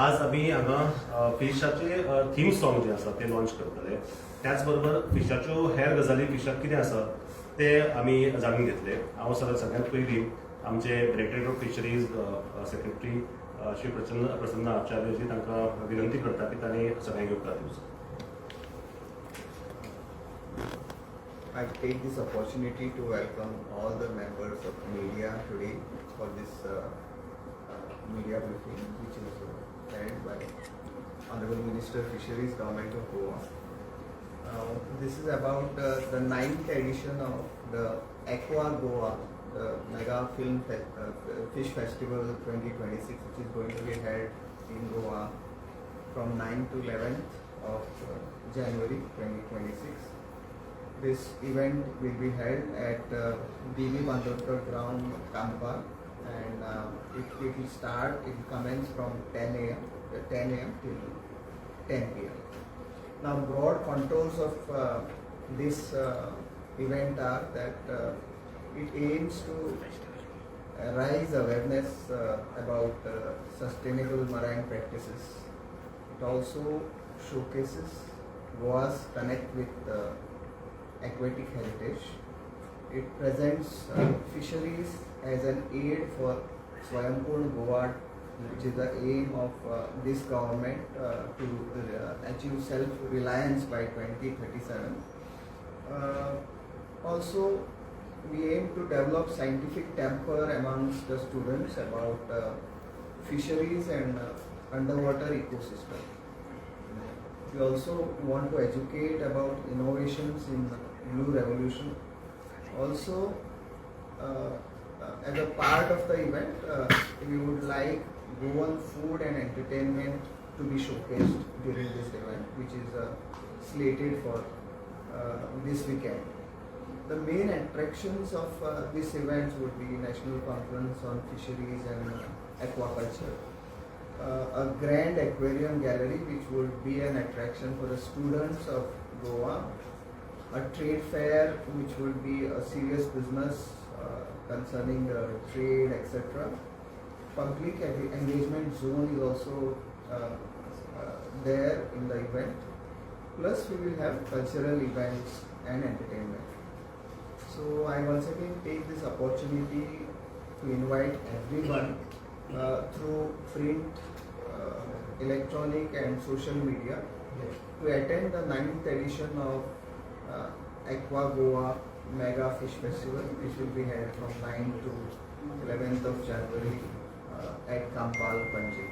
आज आम्ही हांगा फिशाचे थीम सॉंग जे आसा ते लॉन्च करतले. त्याच बरोबर फिशाच्यो हेर गजाली फिशाक कितें आसा ते आमी जाणून घेतले. हांव सगळ्यांत पयलीं आमचे directorate of fisheries secretary Shri Prasanna Acharyaji तांकां विनंती करता की तांणी सगळ्यांक योगदान दिवचें. I take this opportunity to welcome all the members of media today for this media briefing, which is held by Honorable Minister Fisheries, Government of Goa. This is about the 9th edition of the Aqua Goa, the Mega Fish Festival 2026, which is going to be held in Goa from 9th to 11th of January 2026. This event will be held at D.V. Bandorkar ground, Kampa, and it will start, it will commence from 10 a.m. till 10 p.m. Now, broad contours of this event are that it aims to raise awareness about sustainable marine practices. It also showcases Goa's connect with aquatic heritage. It presents fisheries as an aid for Swayambhur Goa, which is the aim of this government to achieve self-reliance by 2037. Also, we aim to develop scientific temper amongst the students about fisheries and underwater ecosystem. We also want to educate about innovations in Blue Revolution. Also, as a part of the event, we would like Goan food and entertainment to be showcased during this event, which is slated for this weekend. The main attractions of this event would be National Conference on Fisheries and Aquaculture, a grand aquarium gallery which would be an attraction for the students of Goa, a trade fair which would be a serious business concerning trade, etc. Public engagement zone is also there in the event. Plus we will have cultural events and entertainment. So I once again take this opportunity to invite everyone through print, electronic and social media to attend the 9th edition of Aqua Goa Mega Fish Festival, which will be held from 9th to 11th of January at Kampal, Panji.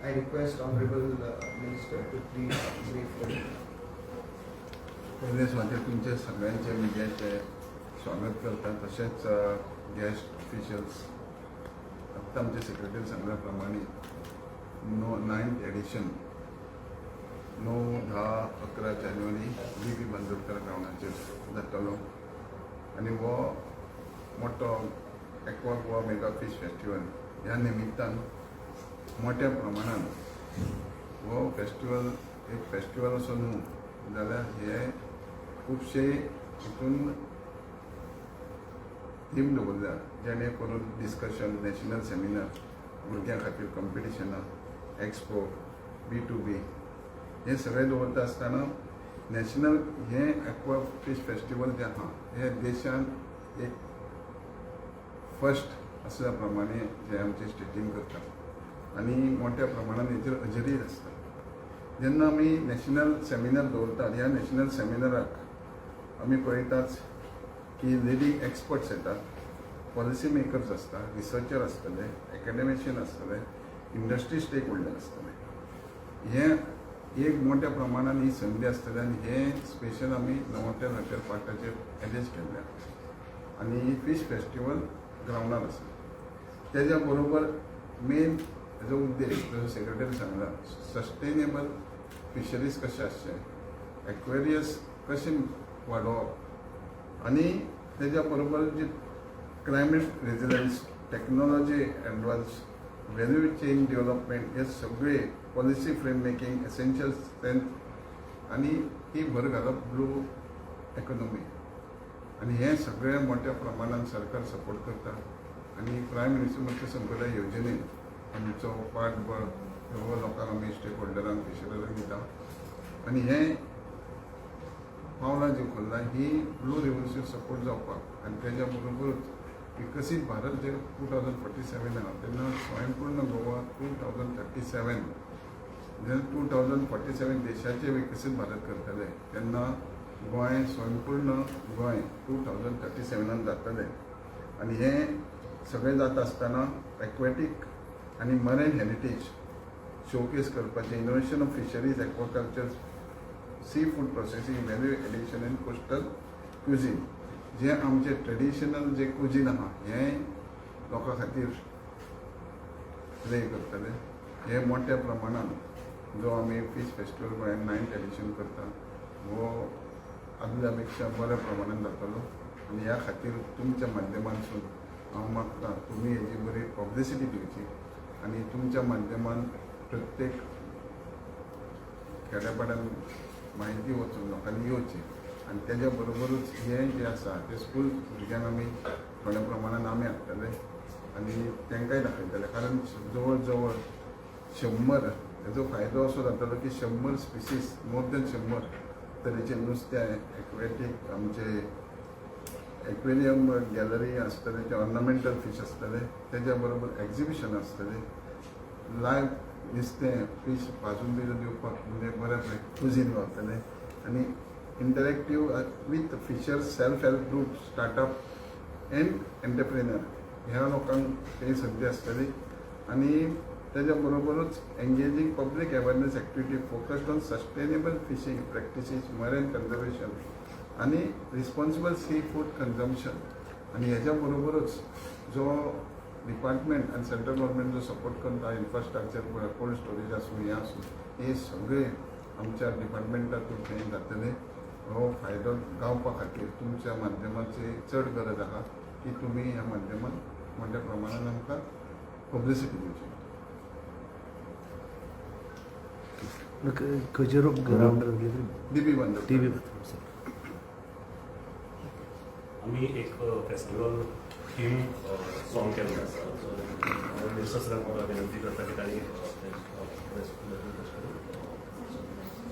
I request Honorable Minister to please brief the meeting. पहिले स्वाती तुमचे सगळ्यांचे मिडियाचे स्वागत करता. तसेच guest officials आत्ता आमचे secretary सांगल्याप्रमाणे 9th addition 9, 10, 11 जानेवारी D.V. Bandodkar ग्राउंडाचेर जातलो आनी हो मोठो aqua Goa mega fish festival ह्या निमित्तान मोठ्या प्रमाणान हो फेस्टिवल एक फेस्टिवल असो न्हू जाल्यार हे खुबशे हितून थीम दवरल्या, जेणे करून डिस्कशन, नॅशनल सेमिनार, भुरग्यां खातीर कॉम्पिटिशनां, एक्सपो, B2B हे सगळे दवरता आसतना नॅशनल हे एक्वा फिश फेस्टिवल जे आहा हे देशान एक फर्स्ट असल्या प्रमाणे जे आमचे स्टेटीन करता आनी मोठ्या प्रमाणान हेचेर अजेरी आसता. जेन्ना आमी नॅशनल सेमिनार दवरतात ह्या नॅशनल सेमिनाराक आमी पळयताच की लिडींग एक्सपर्ट्स येतात, पॉलिसी मेकर्स आसता, रिसर्चर आसतले, एकाडेमिशियन आसतले, इंडस्ट्री स्टेक होल्डर आसतले. हे एक मोठ्या प्रमाणान ही संदी आसतली आनी हे स्पेशल आमी नवोतेल हॉटेल पार्टाचेर अरेंज केल्ल्या आनी फिश फेस्टिवल ग्राउंडार आसा. तेज्या बरोबर मेन हेजो उद्देश जसो सेक्रेटरी सांगला, सस्टेनेबल फिशरीज कशें आसचे, एक्वेरियस कशें वाडोवप आनी तेज्या बरोबर जी climate resilience, technology advance, value chain development हे सगळे policy frame making, essential strength आनी ही भर घालप ब्लू इकॉनॉमी आनी हे सगळे मोठ्या प्रमाणात सरकार सपोर्ट करता आनी प्रायम मिनिस्टर मत्स्य संपदा येवजणेन आमचो पाठबळ ह्यो लोकांक आमी स्टेक होल्डरांक फिशरांक दिता आनी हे पावलां जी उखल्ला ही ब्लू रेव्होल्युशन सपोर्ट जावपाक आनी तेज्या बरोबरूच विकसीत भारत जे 2047 आहा तेन्ना स्वयंपूर्ण गोवा 2037 जेन्ना 2047 देशाचे विकसीत भारत करतले तेन्ना गोंय स्वयंपूर्ण गोंय 2037 जातलें आनी हे सगळें जाता आसतना एक्वेटीक आनी मरेन हेरिटेज शोकेस करपाचें innovation of fisheries aquaculture sea food processing value addition and coastal cuisine जे आमचे ट्रेडिशनल जे कुजीन आहा हें लोकां खातीर प्ले करतले हे मोठ्या प्रमाणात जो आमी फीश फेस्टिवल गोंयांत 9th एडिशन करता हो आदल्या पेक्षा बऱ्या प्रमाणात जातलो आनी ह्या खातीर तुमच्या माध्यमांतसून हांव मागतां तुमी हेजी बरी पब्लिसिटी दिवची आनी तुमच्या माध्यमान प्रत्येक खेड्यापाड्यान म्हायती वचून लोकांनी येवची आनी तेज्या बरोबरूच हें जें आसा तें स्कूल भुरग्यांक आमी थोड्या प्रमाणान आमी हाडटले आनी तेंकांय दाखयतले कारण जवळ जवळ 100 हेजो फायदो असो जातलो की 100 स्पिसीस मोर दॅन 100 तरेचे नुस्तें एक्वेटीक आमचे एक्वेरियम गॅलरी आसतले ते ऑर्नामेंटल फीश आसतले तेज्या बरोबर एक्झिबिशन आसतले लायव्ह नुस्तें फीश भाजून बी दिवपाक म्हणजे बऱ्या कुजीन गावतले आनी interactive with fishers self help group startup and entrepreneur ह्या लोकांक ही संदी आसतली आनी तेज्या बरोबरूच engaging public awareness activity focused on sustainable fishing practices marine conservation आनी रिस्पॉन्सिबल सी फूड कन्जम्पशन आनी हेज्या बरोबरूच जो डिपार्टमेंट आनी सेंट्रल गव्हर्मेंट जो सपोर्ट करता इन्फ्रास्ट्रक्चर कोल्ड स्टोरेज आसूं हें आसूं हे सगळे आमच्या डिपार्टमेंटातून हें जातलें हो फायदो गावपा खातीर तुमच्या माध्यमाची चड गरज आहा की तुमी ह्या माध्यमान मोठ्या प्रमाणान आमकां पब्लिसिटी दिवची खंयचे ग्रावंड दिबी बंद टीव्ही आमी एक फेस्टिवल थीम सॉंग केल्लें आसा सो मिनिस्टर सरांक म्हाका विनंती करता की तांणी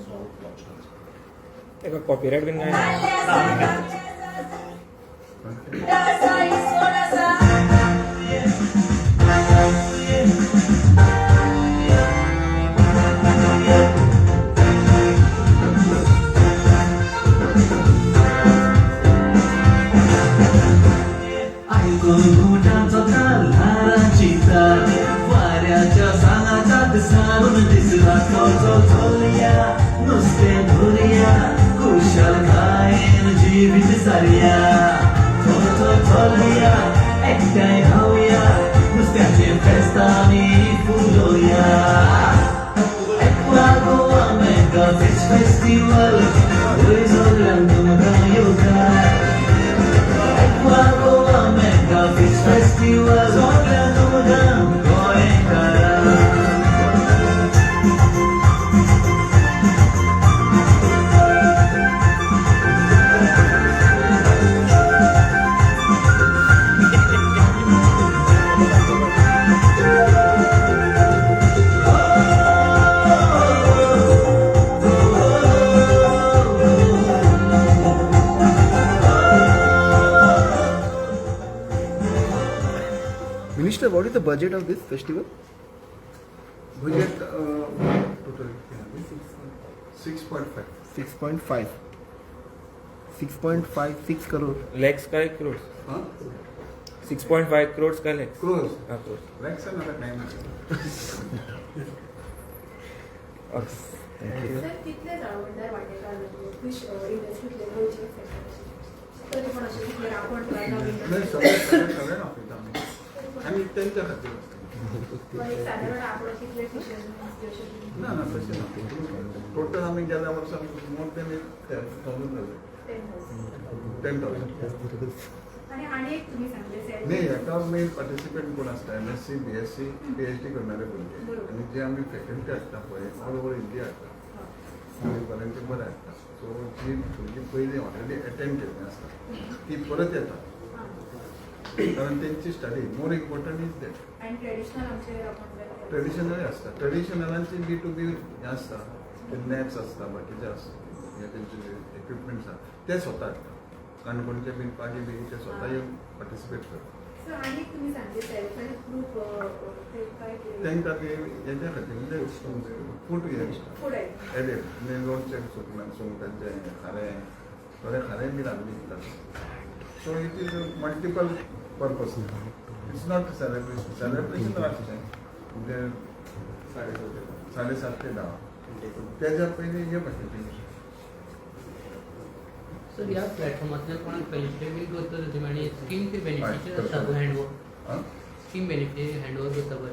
सॉंग लॉन्च करचें तेका कॉपीराइट बीन काय ना घोटांचो काल्हाराची तार वाऱ्याच्या सांगाच्यात सारून दिसला चोलया नुस्तें धुरया कुशल खायन जिवीत सारया चोलया एकठांय खावया नुस्त्याचे फेस्तांनी फुलोया aqua Goa mega fish festival सगळ्यांक तुमकां येवकार aqua Goa mega fish festival सगळ्यांक तुमकां गोंयकारांक Minister, what is the budget of this festival? Budget total 6.5 6.5. 6.56 crore. Lakhs काय क्रोड्स हां 6.5 crores काय लॅक्स क्लोज हा crores लॅक्स आता टाइम सर कितले जाळवंदार वांटेकार फिश इंडस्ट्रीतले गोंयचे तरी पण अशें कितले राखण नाही सगळे ऑफिस आम्ही आणि त्यांच्या खातीर आसता एक साधारण आंकडो कितले फिश ना ना तशें ना टोटल आमी गेल्या वर्सा मोर दॅन 10,000 जाले 10,000 आणि एक तुम्ही सांगले नाही हेका मेन पार्टिसिपेंट कोण आसता MSc BSc PhD करणारे भुरगे आनी जे आमी फॅकल्टी हाडटा पळय ऑल ओवर इंडिया हाडटा आनी बऱ्यांचे बरें हाडटा सो जी भुरगीं पयलीं ऑलरेडी अटेंड केल्लीं आसता ती परत येता कारण त्यांची study more important is that. आणि ट्रेडिशनल आमचे आपण ट्रेडिशनल असतात. ट्रेडिशनलांची B2B हे असता, ते नॅट्स असता, बाकीचे असतात, हे त्यांचे इक्विपमेंट्स असतात, ते स्वतः हाडटा. काणकोणचे बीन पार्टी बी ते स्वतः येऊन पार्टिसिपेट करतात. सर आणि तुम्ही सांगते सेल्फ हेल्प ग्रुप ते काय तांकां ते हेच्या खातीर म्हणजे फूड हे फूड आहे एडेड म्हणजे लोणचें सुंगटांचें खारें, थोडें खारें बी रांदून दितात. So it is multiple purpose. It's not celebration. Celebration रातचें म्हणजे 7:30 ते 10. तेज्या पयलीं हे भाशेचें सर ह्या प्लॅटफॉर्मांतल्यान कोणाक बेनिफिट करता तुमी आनी स्कीम ते बेनिफिशियल आसता पळय हँडओवर स्कीम बेनिफिट हँडओवर करता पळय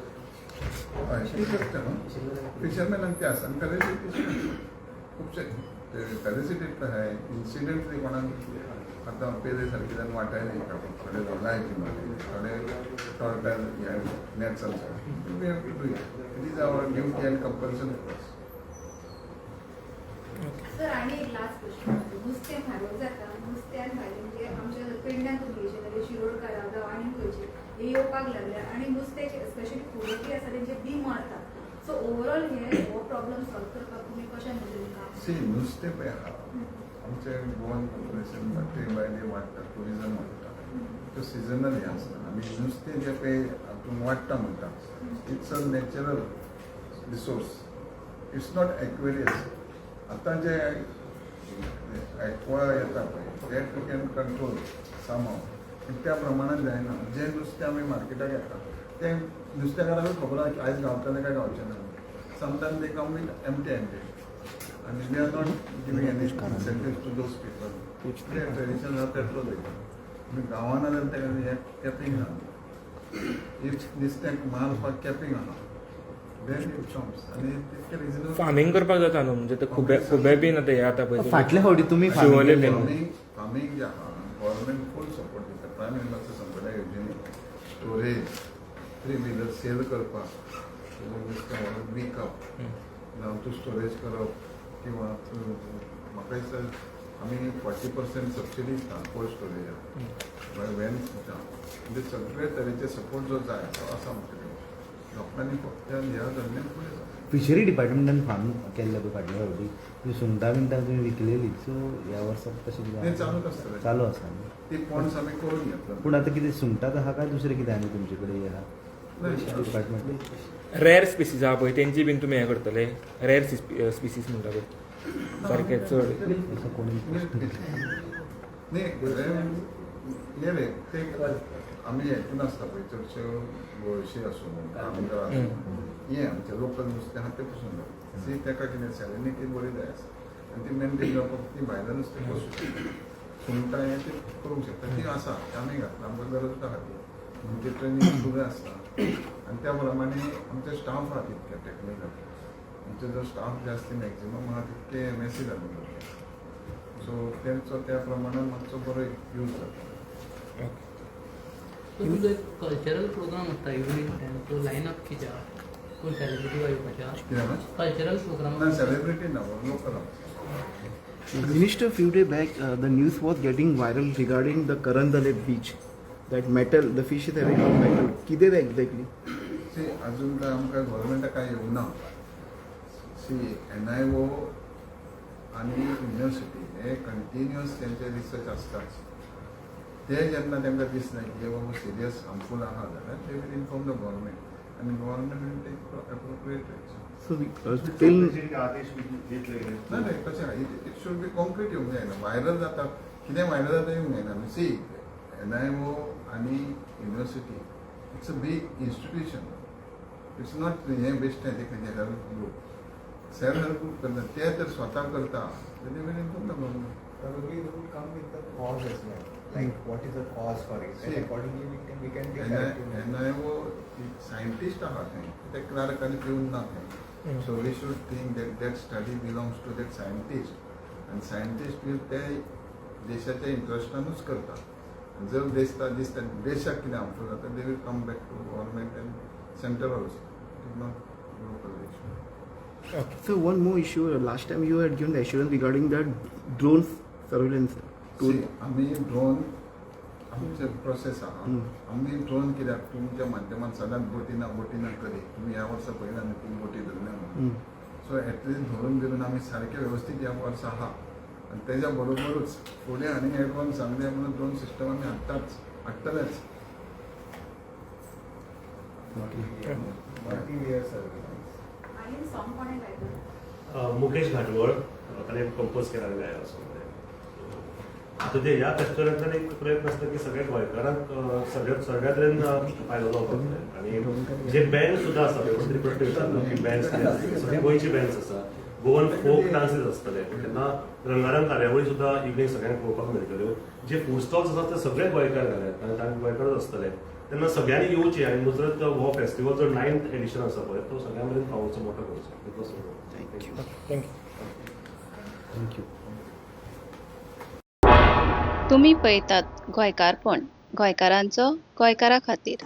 फिशरमॅनांक ते आसा आनी फेलिसिटेशन खुबशे फेलिसिटेट आहाय. इन्सिडेंटली कोणाक आतां पयले सारकेल्यान वाटायले थोडे लायफ थोडे टॉर्टल हे नॅट्स आसा. It is our duty and compulsion. Sir आणि एक लास्ट क्वेश्चन नुस्तें म्हारग जाता नुस्त्यान भायर म्हणजे आमच्या पेडण्यान तुमगेचे जाल्यार शिरोडकारा गांव आनी खंयचे हे येवपाक लागल्या आनी नुस्त्याचे स्पेशली फुडोकी आसा तेंचे बी मरता. सो ओवरऑल हे हो प्रॉब्लम सॉल्व करपाक तुमी कशें नदरेन काम सी नुस्तें पळय आहा आमचे गोवन पॉप्युलेशन ते भायले वाडटा, ट्युरिजम वाडटा, तो सिजनल हे आसता. आमी नुस्तें जें पळय हातून वाडटा म्हणटा it's a natural resource. It's not Aquarius. आतां जे एक्वा येता पळय ते टू कॅन कंट्रोल सामाव पूण त्या प्रमाणात जायना. जें नुस्तें आमी मार्केटाक येता तें नुस्तेकारांक खबर आसा की आयज गावतलें काय गावचें ना. Sometimes they come with empty handed आनी they are not giving any incentives to those people. ते ट्रेडिशन आसा तेतलो वयता. आमी गांवान जाल्यार तेका हें कॅपिंग ना. इफ नुस्त्याक मारपाक कॅपिंग आहा देन इट कम्स आनी तितके रिजनेबल फार्मिंग करपाक जाता न्हू म्हणजे ते खुबे बीन आतां हे आता पळय फाटल्या फावटी तुम्ही शिवोले farming बीन केलें. फार्मिंग जे आहा गव्हर्मेंट फूल सपोर्ट दिता. प्रायम मिनिस्टर संपदा येवजणे स्टोरेज 3 व्हिलर सेल करपाक नुस्तें व्हरून विकप जावं तूं स्टोरेज करप किंवा म्हाका दिसता आमी 40% सबसिडी दिता कोल्ड स्टोरेजाक व्हॅन्स दिता. म्हणजे सगळे तरेचे सपोर्ट जो जाय तो आसा म्हाका लोकांनी फक्त ह्या धंद्यान फुडें वचप. फिशरी डिपार्टमेंटान फार्म केल्लें पळय फाटल्या फावटी ती सुंगटां बिंटां तुमी विकलेली. सो ह्या वर्साक तशें तें कितें चालूच आसतलें. चालू आसा न्ही. ती पॉन्ड्स आमी करून घेतलो. पूण आतां कितें सुंगटांच आहा काय दुसरें कितें आनी तुमचे कडेन हे आहा नाही. डिपार्टमेंट रेअर स्पिसीज आहा पळय तेंची बीन तुमी हे करतले रेअर स्पिसीज म्हणटा पळय सारके चड असं कोणी नाही हे रे ते आमी हेतून आसता पळय चडश्यो गोळशी आसूं कामगार आसूं हे आमचे लोकल नुस्तें आहा तें पसून जाता. सी तेका कितें सॅलिनिटी बरी जाय आसता आनी ती मेंटेन जावपाक ती भायल्या नुस्तें पसून सुंगटां हें ती करूंक शकता. ती आसा आमी घातला आमकां गरज आसा खातीर म्हणजे ट्रेनींग सुद्दां आसता आनी त्या प्रमाणे आमचे स्टाफ आहा तितके टॅक्निकल. आमचे जो स्टाफ जे आसता मॅक्झिमम आहा तितके MSc जाल्ले सो तेंचो त्या प्रमाणान मातसो बरो यूज जाता. सो तुमचो एक कल्चरल प्रोग्राम आसता इवनिंग टायम तो लायनअप कितें आहा कोण सेलिब्रिटी वा येवपाच्या कित्याक कल्चरल प्रोग्राम ना सेलिब्रिटी ना local. Minister, few days back, the news was getting viral regarding the Karandale beach. That metal, the fish is having a metal. कितें तें exactly? सी अजून काय आमकां गव्हर्मेंटा काय येवं ना. सी NIO आनी युनिवर्सिटी हे कंटिन्युअस तेंचे रिसर्च आसताच. ते जेन्ना तांकां दिसना की बाबा सिरियस हार्मफूल आहा जाल्यार they will inform the government आनी government will take appropriate action. So till आदेश घेतले गेले. ना नाही कशें इट शूड बी कॉन्क्रीट येवंक जायना. व्हायरल जाता कितें व्हायरल जाता येवंक जायना. सी NIO आनी university it's a big institution. It's not हें बेश्टें ते खंयचें help group. Self help group करता ते जर स्वता करता तेन्ना वेळ inform the government. Probably they will come with the cause as well. Like what is the cause for it? And See, accordingly we can take corrective measures. NIO scientist आहा थंय ते क्लार्क आनी पिवन ना थंय. So we should think that study belongs to that scientist आनी scientist will ते देशाच्या इंट्रस्टानूच करता. आनी जर दिसता देशाक कितें हार्मफूल जाता they will come back to government and centre also. It is not local issue. so one more issue. Last time you had given the assurance regarding that drone surveillance. See आमी drone आमचे process आहा आम्ही drone कित्याक तुमच्या माध्यमात सदांच बोटीना करी तुम्ही ह्या वर्सा पयला न्ही 3 बोटी धरल्या म्हणून सो एटलीस्ट धरून बिरून आमी सारखे व्यवस्थीत ह्या वर्सा आहा आनी तेज्या बरोबरूच फुडें आनी एडवान्स सांगले म्हणून ड्रोन सिस्टम आमी हाडटलेच. Multi-layer service. आणि सॉंग कोणे गायलं? मुकेश घाटवळ ताणें कंपोज केला आणि गायला असं आता ते ह्या फेस्टिवलांतल्यान एक प्रयत्न आसता की सगळ्या गोंयकारांक सगळ्या तरेन फायदो जावपाक जाय आनी जे बँड सुद्दां आसा तरी प्रश्न विचारलो की बँड्स सगळी गोंयची बँड्स आसा गोवन फोक डान्सीस आसतले तेन्ना रंगारंग कार्यावळी सुद्दां इव्हनिंग सगळ्यांक पळोवपाक मेळटल्यो जे फूड स्टॉल्स आसात ते सगळे गोंयकार घाल्यात आनी तांकां गोंयकारच आसतले तेन्ना सगळ्यांनी येवचें आनी मुजरत हो फेस्टिवल जो 9th एडिशन आसा पळय तो सगळ्या मेरेन पावोवचो मोठो करचो इतलोच थँक्यू. थँक्यू. तुम्ही पळयतात गोंयकारपण गोंयकारांचो गोंयकारा खातीर.